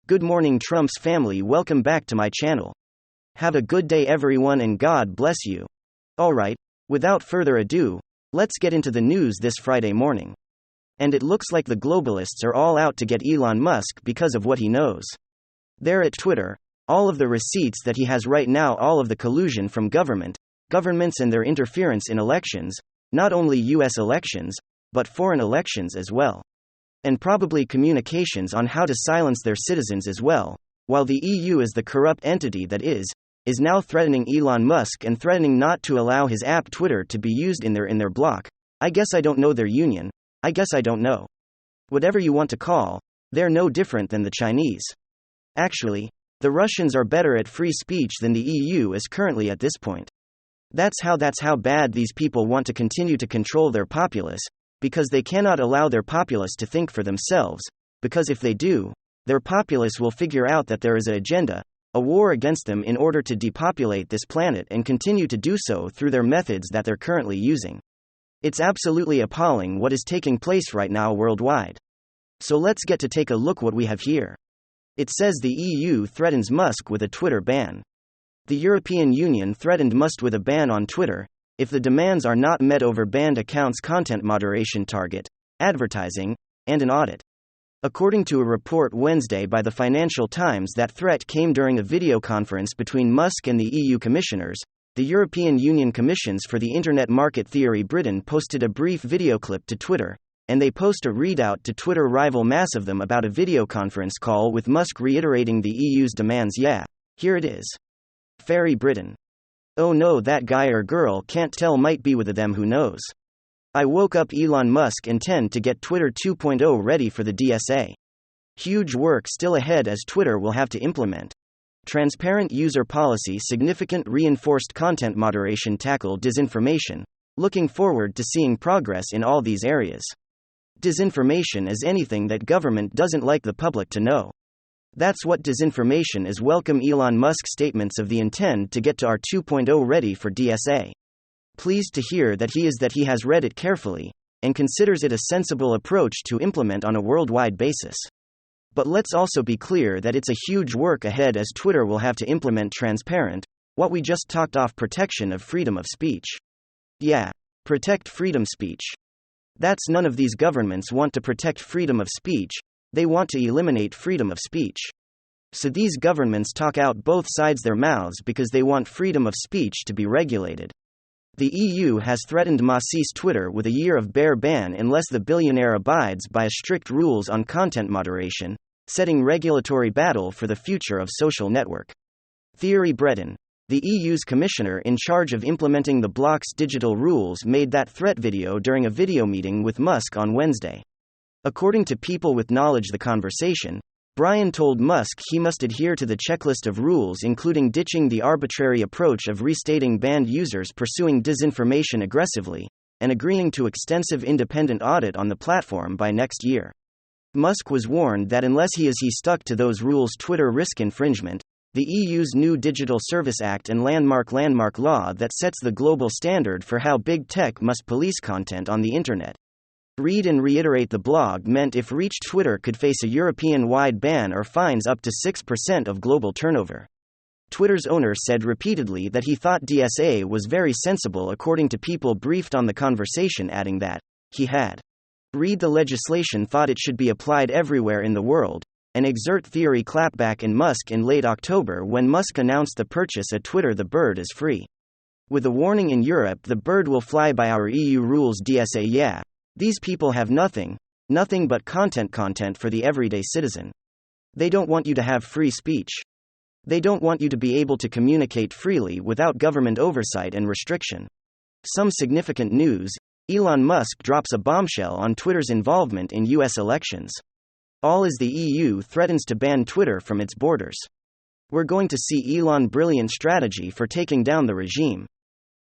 Good morning, Trump's family. Welcome back to my channel. Have a good day, everyone, and God bless you. Alright, without further ado, let's get into the news this Friday morning. And it looks like the globalists are all out to get Elon Musk because of what he knows. They're at Twitter, all of the receipts that he has right now, all of the collusion from governments and their interference in elections, not only US elections, but foreign elections as well. And probably communications on how to silence their citizens as well, while the EU, as the corrupt entity that is now threatening Elon Musk and threatening not to allow his app Twitter to be used in their bloc. I guess I don't know their union. I guess I don't know. Whatever you want to call, they're no different than the Chinese. Actually, the Russians are better at free speech than the EU is currently at this point. That's how bad these people want to continue to control their populace, because they cannot allow their populace to think for themselves, because if they do, their populace will figure out that there is an agenda, a war against them in order to depopulate this planet and continue to do so through their methods that they're currently using. It's absolutely appalling what is taking place right now worldwide. So let's get to take a look what we have here. It says the EU threatens Musk with a Twitter ban. The European Union threatened Musk with a ban on Twitter if the demands are not met over banned accounts, content moderation target, advertising, and an audit. According to a report Wednesday by the Financial Times, that threat came during a video conference between Musk and the EU commissioners. The European Union Commissions for the Internet Market Thierry Breton posted a brief video clip to Twitter, and they post a readout to Twitter rival Mass of them about a video conference call with Musk reiterating the EU's demands. Yeah, here it is. Thierry Breton. Oh no, that guy or girl can't tell, might be with them, who knows. I woke up Elon Musk intend to get Twitter 2.0 ready for the DSA. Huge work still ahead as Twitter will have to implement transparent user policy, significant reinforced content moderation, tackle disinformation. Looking forward to seeing progress in all these areas. Disinformation is anything that government doesn't like the public to know. That's what disinformation is. Welcome Elon Musk's statements of the intend to get to our 2.0 ready for DSA. Pleased to hear that he has read it carefully, and considers it a sensible approach to implement on a worldwide basis. But let's also be clear that it's a huge work ahead as Twitter will have to implement transparent, what we just talked off, protection of freedom of speech. Yeah, protect freedom speech. That's none of these governments want to protect freedom of speech. They want to eliminate freedom of speech. So these governments talk out both sides their mouths because they want freedom of speech to be regulated. The EU has threatened Musk's Twitter with a year of bare ban unless the billionaire abides by strict rules on content moderation, setting regulatory battle for the future of social network. Thierry Breton, the EU's commissioner in charge of implementing the bloc's digital rules, made that threat video during a video meeting with Musk on Wednesday. According to people with knowledge, the conversation, Brian told Musk he must adhere to the checklist of rules, including ditching the arbitrary approach of restating banned users, pursuing disinformation aggressively, and agreeing to extensive independent audit on the platform by next year. Musk was warned that unless he stuck to those rules, Twitter risk infringement. The EU's new Digital Service Act and landmark law that sets the global standard for how big tech must police content on the internet. Read and reiterate the blog meant if reached, Twitter could face a European-wide ban or fines up to 6% of global turnover. Twitter's owner said repeatedly that he thought DSA was very sensible, according to people briefed on the conversation, adding that he had read the legislation, thought it should be applied everywhere in the world, and exert theory clapback in Musk in late October when Musk announced the purchase of Twitter. The bird is free. With a warning in Europe, the bird will fly by our EU rules. DSA. Yeah. These people have nothing but content for the everyday citizen. They don't want you to have free speech. They don't want you to be able to communicate freely without government oversight and restriction. Some significant news: Elon Musk drops a bombshell on Twitter's involvement in US elections. All as the EU threatens to ban Twitter from its borders. We're going to see Elon's brilliant strategy for taking down the regime.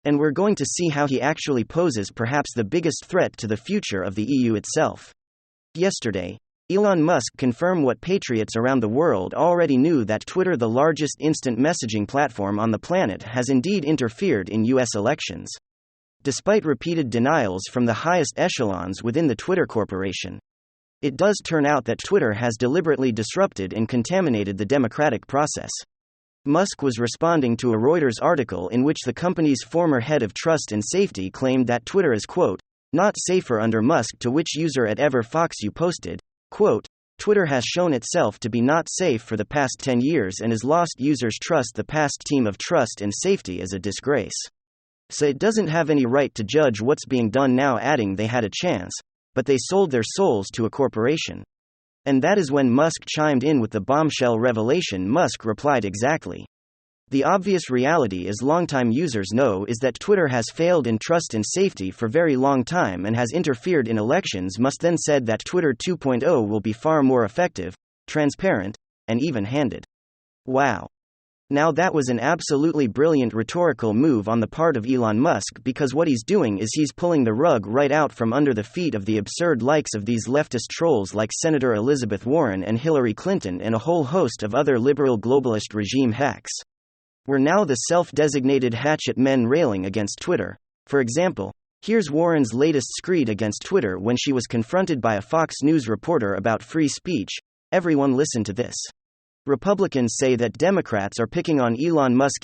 And we're going to see how he actually poses perhaps the biggest threat to the future of the EU itself. Yesterday, Elon Musk confirmed what patriots around the world already knew, that Twitter, the largest instant messaging platform on the planet, has indeed interfered in US elections. Despite repeated denials from the highest echelons within the Twitter corporation. It does turn out that Twitter has deliberately disrupted and contaminated the democratic process. Musk was responding to a Reuters article in which the company's former head of trust and safety claimed that Twitter is, quote, not safer under Musk, to which user at EverFoxU posted, quote, Twitter has shown itself to be not safe for the past 10 years and has lost users' trust. The past team of trust and safety is a disgrace. So it doesn't have any right to judge what's being done now, adding they had a chance, but they sold their souls to a corporation. And that is when Musk chimed in with the bombshell revelation. Musk replied, exactly. The obvious reality, as longtime users know, is that Twitter has failed in trust and safety for very long time and has interfered in elections. Musk then said that Twitter 2.0 will be far more effective, transparent, and even-handed. Wow. Now that was an absolutely brilliant rhetorical move on the part of Elon Musk, because what he's doing is he's pulling the rug right out from under the feet of the absurd likes of these leftist trolls like Senator Elizabeth Warren and Hillary Clinton and a whole host of other liberal globalist regime hacks. We're now the self-designated hatchet men railing against Twitter. For example, here's Warren's latest screed against Twitter when she was confronted by a Fox News reporter about free speech. Everyone listen to this. Republicans say that Democrats are picking on Elon Musk.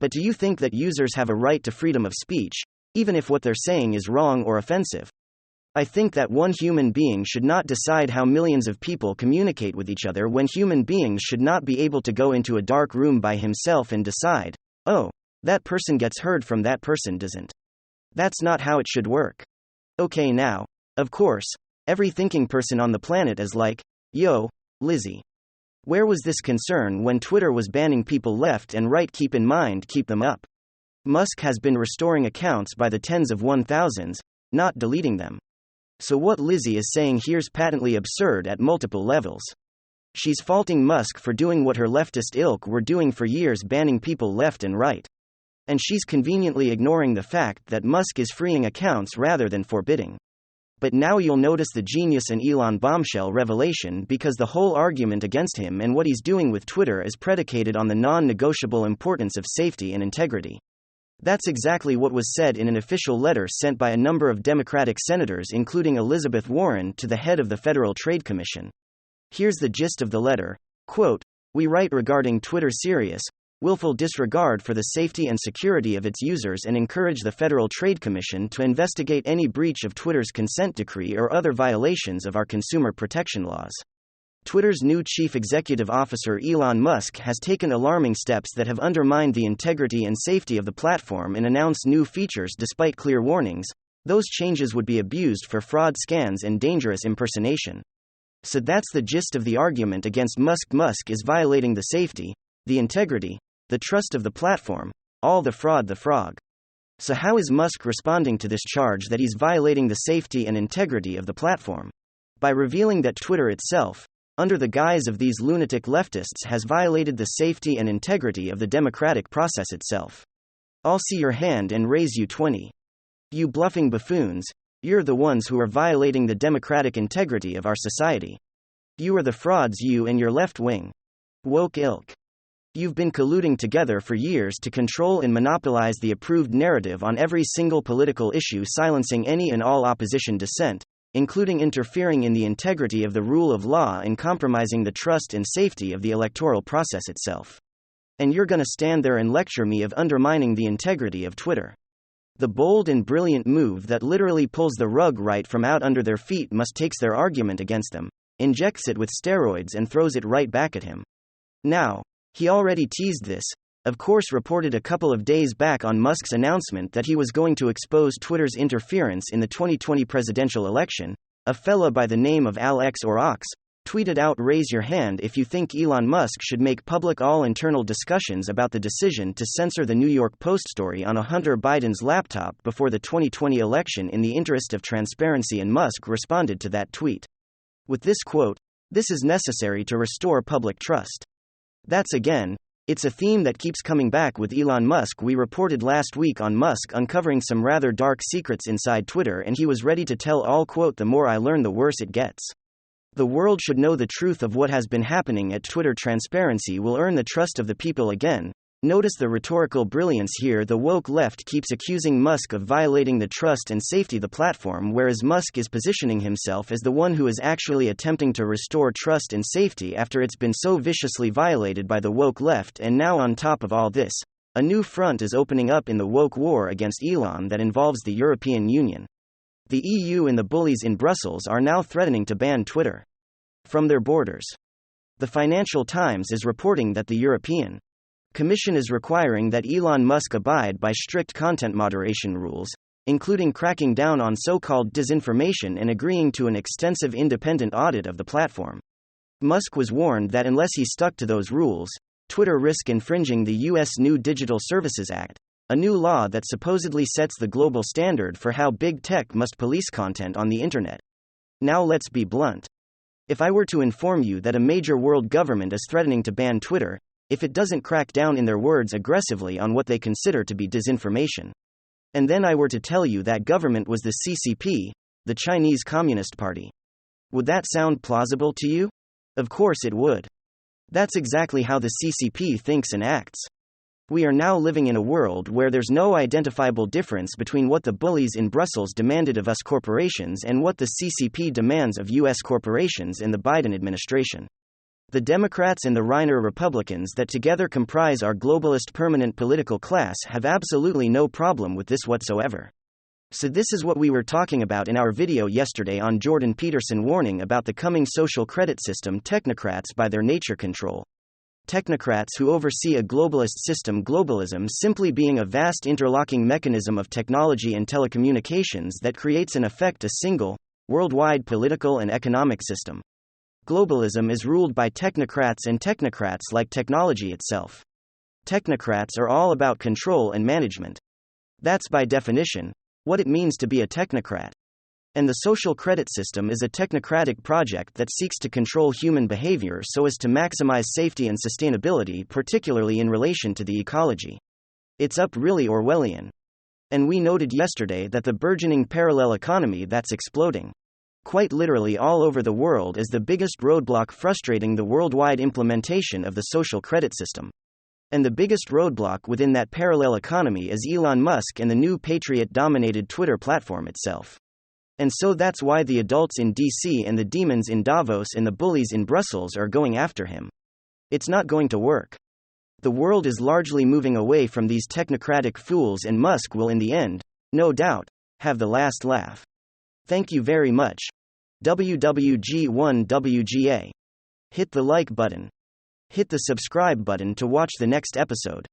But do you think that users have a right to freedom of speech, even if what they're saying is wrong or offensive? I think that one human being should not decide how millions of people communicate with each other, when human beings should not be able to go into a dark room by himself and decide, oh, that person gets heard from, that person doesn't. That's not how it should work. Okay, now, of course, every thinking person on the planet is like, yo, Lizzie. Where was this concern when Twitter was banning people left and right? Keep in mind, keep them up. Musk has been restoring accounts by the tens of 1,000s, not deleting them. So what Lizzie is saying here's patently absurd at multiple levels. She's faulting Musk for doing what her leftist ilk were doing for years, banning people left and right. And she's conveniently ignoring the fact that Musk is freeing accounts rather than forbidding. But now you'll notice the genius in Elon bombshell revelation, because the whole argument against him and what he's doing with Twitter is predicated on the non-negotiable importance of safety and integrity. That's exactly what was said in an official letter sent by a number of Democratic senators, including Elizabeth Warren, to the head of the Federal Trade Commission. Here's the gist of the letter. Quote, we write regarding Twitter's serious, willful disregard for the safety and security of its users and encourage the Federal Trade Commission to investigate any breach of Twitter's consent decree or other violations of our consumer protection laws. Twitter's new chief executive officer Elon Musk has taken alarming steps that have undermined the integrity and safety of the platform and announced new features despite clear warnings. Those changes would be abused for fraud scans and dangerous impersonation. So that's the gist of the argument against Musk. Musk is violating the safety, the integrity, the trust of the platform, all the fraud, the frog. So how is Musk responding to this charge that he's violating the safety and integrity of the platform? By revealing that Twitter itself, under the guise of these lunatic leftists, has violated the safety and integrity of the democratic process itself. I'll see your hand and raise you 20. You bluffing buffoons, you're the ones who are violating the democratic integrity of our society. You are the frauds, you and your left-wing woke ilk. You've been colluding together for years to control and monopolize the approved narrative on every single political issue, silencing any and all opposition dissent, including interfering in the integrity of the rule of law and compromising the trust and safety of the electoral process itself. And you're gonna stand there and lecture me of undermining the integrity of Twitter? The bold and brilliant move that literally pulls the rug right from out under their feet. Musk takes their argument against them, injects it with steroids and throws it right back at him. Now, he already teased this, of course, reported a couple of days back on Musk's announcement that he was going to expose Twitter's interference in the 2020 presidential election. A fella by the name of Alex or Ox tweeted out, raise your hand if you think Elon Musk should make public all internal discussions about the decision to censor the New York Post story on a Hunter Biden's laptop before the 2020 election in the interest of transparency. And Musk responded to that tweet with this quote, "This is necessary to restore public trust." That's again, it's a theme that keeps coming back with Elon Musk. We reported last week on Musk uncovering some rather dark secrets inside Twitter, and he was ready to tell all. Quote, the more I learn, the worse it gets. The world should know the truth of what has been happening at Twitter. Transparency will earn the trust of the people again. Notice the rhetorical brilliance here. The woke left keeps accusing Musk of violating the trust and safety of the platform, whereas Musk is positioning himself as the one who is actually attempting to restore trust and safety after it's been so viciously violated by the woke left. And now, on top of all this, a new front is opening up in the woke war against Elon that involves the European Union. The EU and the bullies in Brussels are now threatening to ban Twitter from their borders. The Financial Times is reporting that the European Commission is requiring that Elon Musk abide by strict content moderation rules, including cracking down on so-called disinformation and agreeing to an extensive independent audit of the platform. Musk was warned that unless he stuck to those rules, Twitter risked infringing the U.S. New Digital Services Act, a new law that supposedly sets the global standard for how big tech must police content on the internet. Now let's be blunt. If I were to inform you that a major world government is threatening to ban Twitter, if it doesn't crack down in their words aggressively on what they consider to be disinformation, and then I were to tell you that government was the CCP, the Chinese Communist Party, would that sound plausible to you? Of course it would. That's exactly how the CCP thinks and acts. We are now living in a world where there's no identifiable difference between what the bullies in Brussels demanded of us corporations and what the CCP demands of U.S. corporations in the Biden administration. The Democrats and the Reiner Republicans that together comprise our globalist permanent political class have absolutely no problem with this whatsoever. So this is what we were talking about in our video yesterday on Jordan Peterson warning about the coming social credit system. Technocrats by their nature control. Technocrats who oversee a globalist system, globalism simply being a vast interlocking mechanism of technology and telecommunications that creates in effect a single, worldwide political and economic system. Globalism is ruled by technocrats, and technocrats like technology itself. Technocrats are all about control and management. That's by definition what it means to be a technocrat. And the social credit system is a technocratic project that seeks to control human behavior so as to maximize safety and sustainability, particularly in relation to the ecology. It's up really Orwellian. And we noted yesterday that the burgeoning parallel economy that's exploding quite literally all over the world is the biggest roadblock frustrating the worldwide implementation of the social credit system. And the biggest roadblock within that parallel economy is Elon Musk and the new Patriot-dominated Twitter platform itself. And so that's why the adults in DC and the demons in Davos and the bullies in Brussels are going after him. It's not going to work. The world is largely moving away from these technocratic fools, and Musk will in the end, no doubt, have the last laugh. Thank you very much. WWG1WGA. Hit the like button. Hit the subscribe button to watch the next episode.